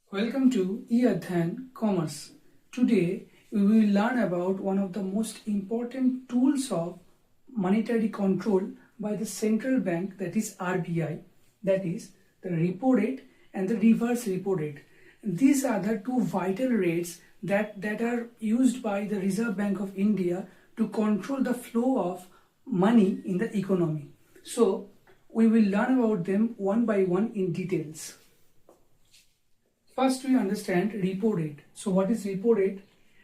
Welcome to e-Adhyayan Commerce. Today we will learn about one of the most important tools of monetary control by the central bank, that is RBI, that is the repo rate and the reverse repo rate. These are the two vital rates that are used by the Reserve Bank of India to control the flow of money in the economy. So we will learn about them one by one in details. First, we understand repo rate. So what is repo rate?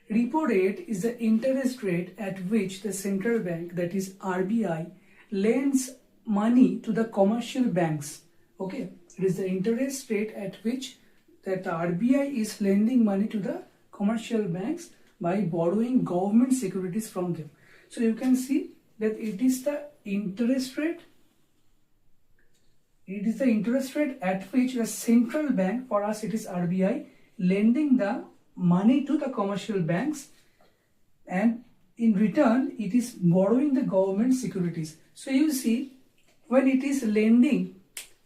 Repo rate is the interest rate at which the central bank, that is RBI, lends money to the commercial banks. Okay, it is the interest rate at which that the RBI is lending money to the commercial banks by borrowing government securities from them. So you can see that it is the interest rate. It is the interest rate at which the central bank, for us it is RBI, lending the money to the commercial banks, and in return it is borrowing the government securities. So you see, when it is lending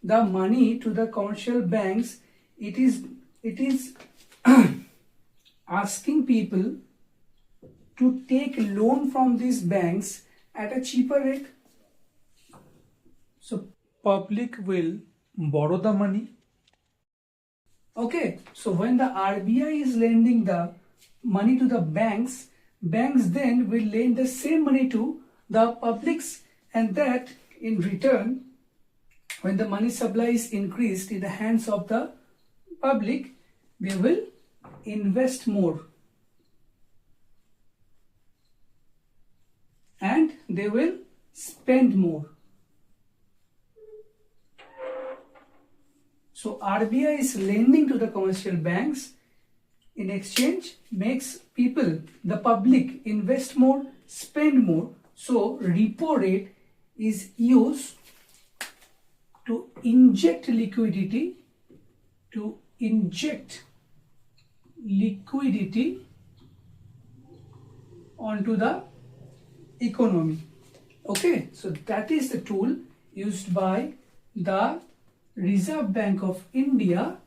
the money to the commercial banks, it is asking people to take loan from these banks at a cheaper rate. So public will borrow the money. Okay, so when the RBI is lending the money to the banks, banks then will lend the same money to the publics, and that in return, when the money supply is increased in the hands of the public, they will invest more and they will spend more. So RBI is lending to the commercial banks, in exchange makes people, the public, invest more, spend more. So repo rate is used to inject liquidity, onto the economy. Okay, so that is the tool used by the Reserve Bank of India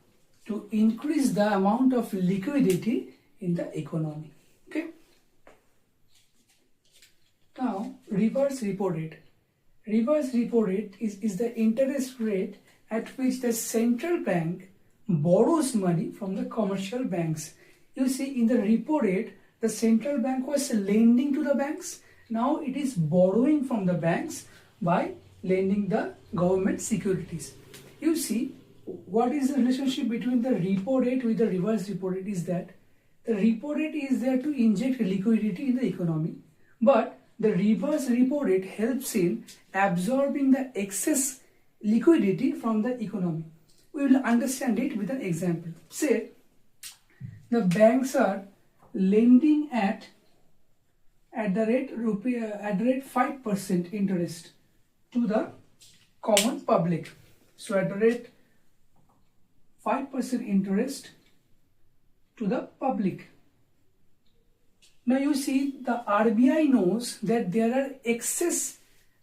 to increase the amount of liquidity in the economy. Okay. Now, reverse repo rate. Reverse repo rate is the interest rate at which the central bank borrows money from the commercial banks. You see, in the repo rate, the central bank was lending to the banks. Now it is borrowing from the banks by lending the government securities. You see, what is the relationship between the repo rate with the reverse repo rate is that the repo rate is there to inject liquidity in the economy, but the reverse repo rate helps in absorbing the excess liquidity from the economy. We will understand it with an example. Say, the banks are lending at the rate 5% interest to the common public. So at the rate 5% interest to the public. Now you see, the RBI knows that there are excess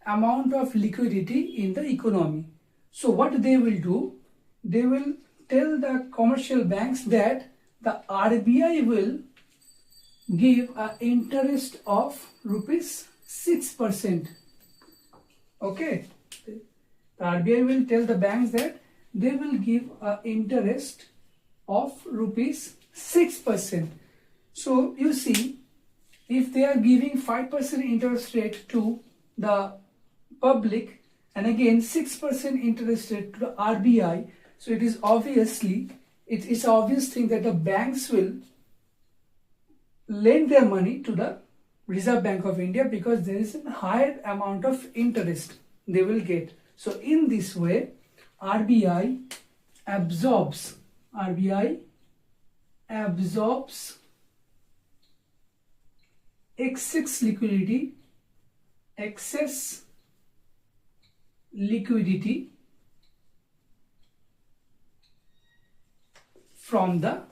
amount of liquidity in the economy. So what they will do, they will tell the commercial banks that the RBI will give an interest of rupees 6%. Okay. The RBI will tell the banks that they will give an interest of rupees 6%. So you see, if they are giving 5% interest rate to the public and again 6% interest rate to the RBI, so it is obviously, it's obvious thing that the banks will lend their money to the Reserve Bank of India because there is a higher amount of interest they will get. So in this way, RBI absorbs excess liquidity from the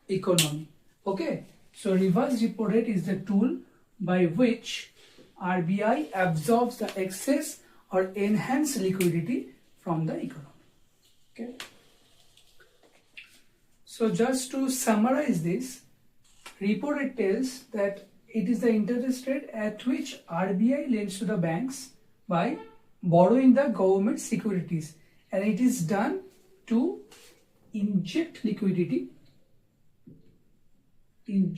economy. Okay, so reverse repo rate is the tool by which RBI absorbs the excess or enhance liquidity from the economy. Okay. So just to summarize this, repo rate tells that it is the interest rate at which RBI lends to the banks by borrowing the government securities, and it is done to inject liquidity in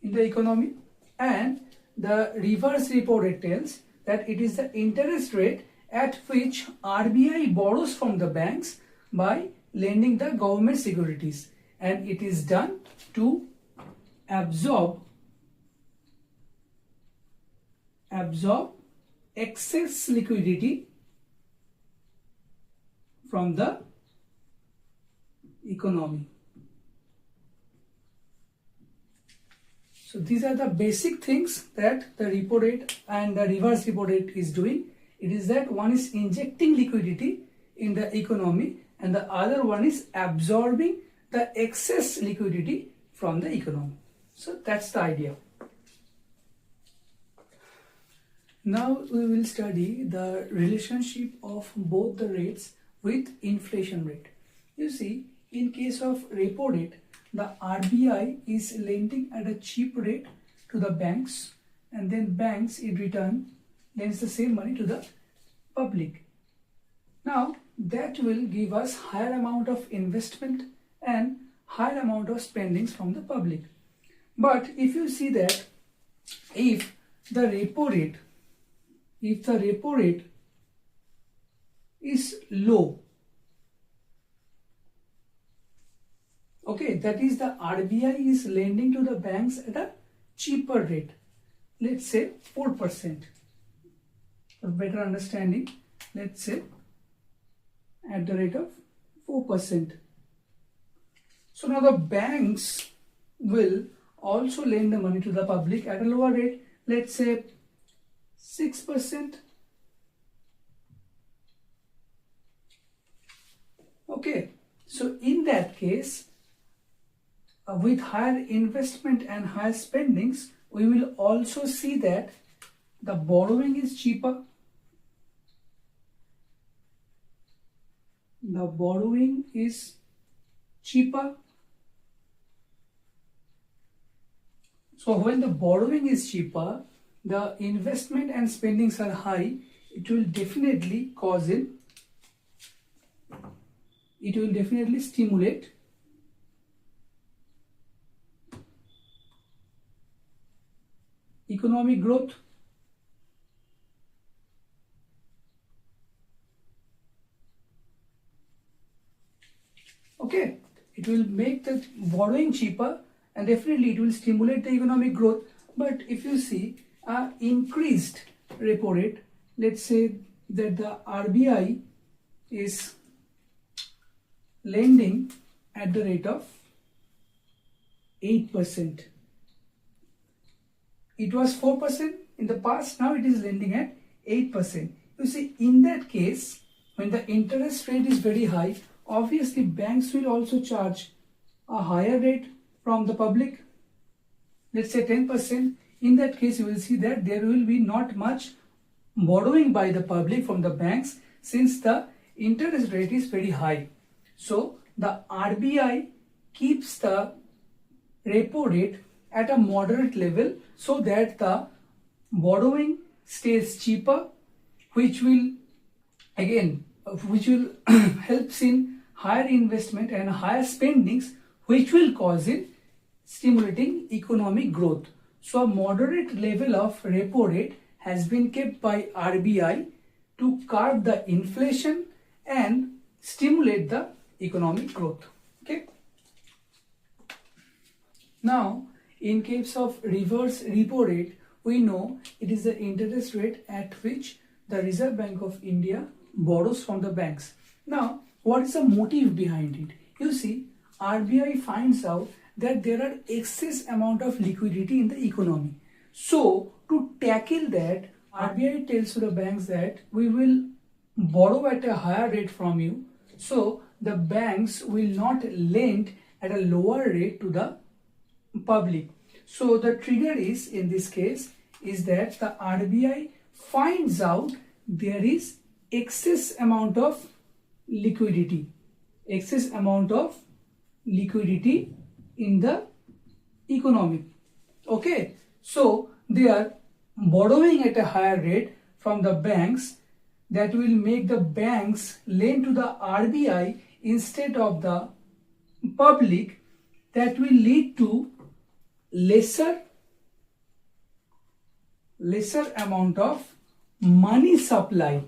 the economy. And the reverse repo rate tells that it is the interest rate at which RBI borrows from the banks by lending the government securities, and it is done to absorb excess liquidity from the economy. So these are the basic things that the repo rate and the reverse repo rate is doing. It is that one is injecting liquidity in the economy and the other one is absorbing the excess liquidity from the economy. So that's the idea. Now we will study the relationship of both the rates with inflation rate. You see, in case of repo rate, the RBI is lending at a cheap rate to the banks, and then banks in return lends the same money to the public. Now that will give us higher amount of investment and higher amount of spendings from the public. But if you see that if the repo rate is low, okay, that is the RBI is lending to the banks at a cheaper rate, let's say 4%. For better understanding, let's say at the rate of 4%. So now the banks will also lend the money to the public at a lower rate, let's say 6%. Okay, so in that case, with higher investment and higher spendings, we will also see that the borrowing is cheaper. The borrowing is cheaper. So when the borrowing is cheaper, the investment and spendings are high, it will definitely stimulate economic growth. Okay, it will make the borrowing cheaper and definitely it will stimulate the economic growth. But if you see a increased repo rate, let's say that the RBI is lending at the rate of 8%. It was 4% in the past, now it is lending at 8%. You see, in that case, when the interest rate is very high, obviously banks will also charge a higher rate from the public, let's say 10%. In that case, you will see that there will be not much borrowing by the public from the banks since the interest rate is very high. So the RBI keeps the repo rate at a moderate level so that the borrowing stays cheaper, which will helps in higher investment and higher spendings, which will cause in stimulating economic growth. So a moderate level of repo rate has been kept by RBI to curb the inflation and stimulate the economic growth. Okay. Now, in case of reverse repo rate, we know it is the interest rate at which the Reserve Bank of India borrows from the banks. Now, what is the motive behind it? You see, RBI finds out that there are excess amount of liquidity in the economy. So, to tackle that, RBI tells to the banks that we will borrow at a higher rate from you. So, the banks will not lend at a lower rate to the public. So, the trigger is, in this case, is that the RBI finds out there is excess amount of liquidity. Excess amount of liquidity in the economy. Okay, so they are borrowing at a higher rate from the banks, that will make the banks lend to the RBI instead of the public, that will lead to lesser amount of money supply.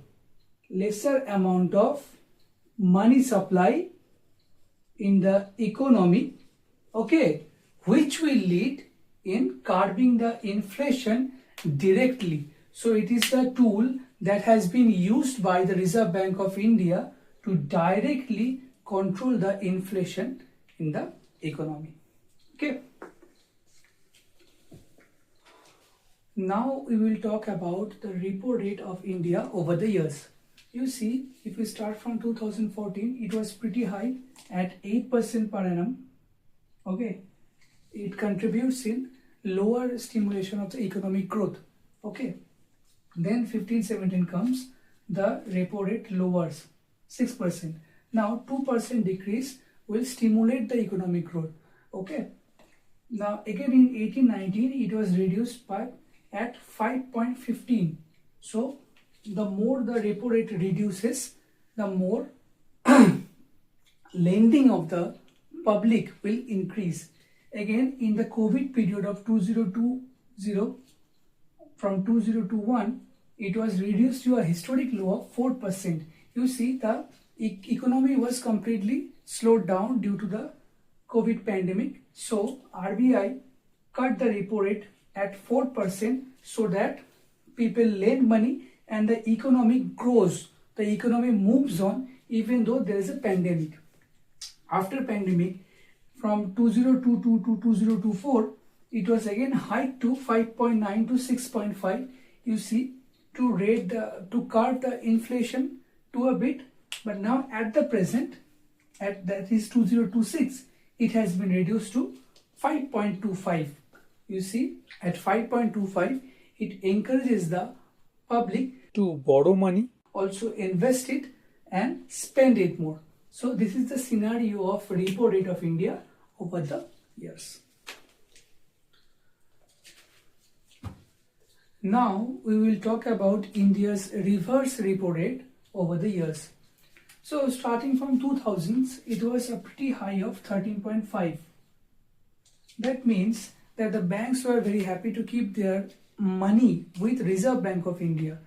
Lesser amount of money supply in the economy, okay, which will lead in curbing the inflation directly. So it is a tool that has been used by the Reserve Bank of India to directly control the inflation in the economy. Okay. Now we will talk about the repo rate of India over the years. You see, if we start from 2014, it was pretty high at 8% per annum. Okay, it contributes in lower stimulation of the economic growth. Okay, then 15-17 comes, the repo rate lowers 6%. Now 2% decrease will stimulate the economic growth. Okay, now again in 18-19 it was reduced by at 5.15. So the more the repo rate reduces, the more lending of the public will increase. Again, in the COVID period of 2020, from 2021, it was reduced to a historic low of 4%. You see, the economy was completely slowed down due to the COVID pandemic. So RBI cut the repo rate at 4% so that people lend money and the economy grows. The economy moves on even though there is a pandemic. After pandemic, from 2022 to 2024, it was again hiked to 5.9 to 6.5. You see, to curb the inflation to a bit. But now at the present, that is 2026, it has been reduced to 5.25. You see, at 5.25, it encourages the public to borrow money, also invest it and spend it more. So this is the scenario of repo rate of India over the years. Now we will talk about India's reverse repo rate over the years. So starting from 2000s, it was a pretty high of 13.5. That means that the banks were very happy to keep their money with Reserve Bank of India.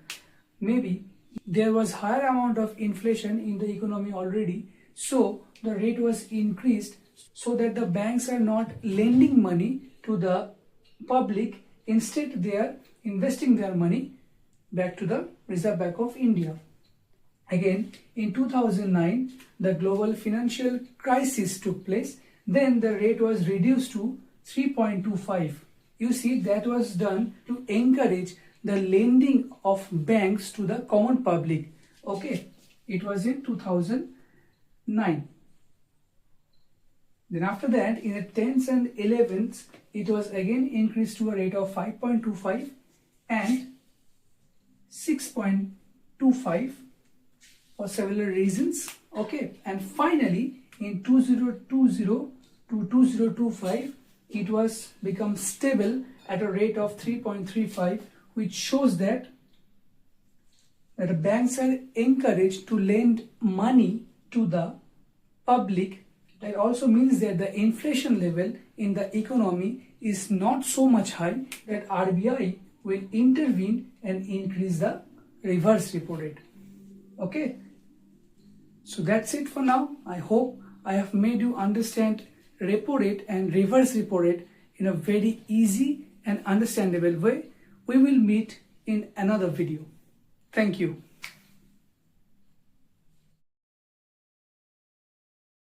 Maybe there was higher amount of inflation in the economy already, so the rate was increased so that the banks are not lending money to the public. Instead, they are investing their money back to the Reserve Bank of India. Again, in 2009, the global financial crisis took place. Then the rate was reduced to 3.25. You see, that was done to encourage the lending of banks to the common public. Okay, it was in 2009. Then after that, in the 10th and 11th, it was again increased to a rate of 5.25 and 6.25 for several reasons. Okay, and finally in 2020 to 2025, it was become stable at a rate of 3.35, which shows that the banks are encouraged to lend money to the public. That also means that the inflation level in the economy is not so much high that RBI will intervene and increase the reverse repo rate. Okay, so that's it for now. I hope I have made you understand repo rate and reverse repo rate in a very easy and understandable way. We will meet in another video. Thank you.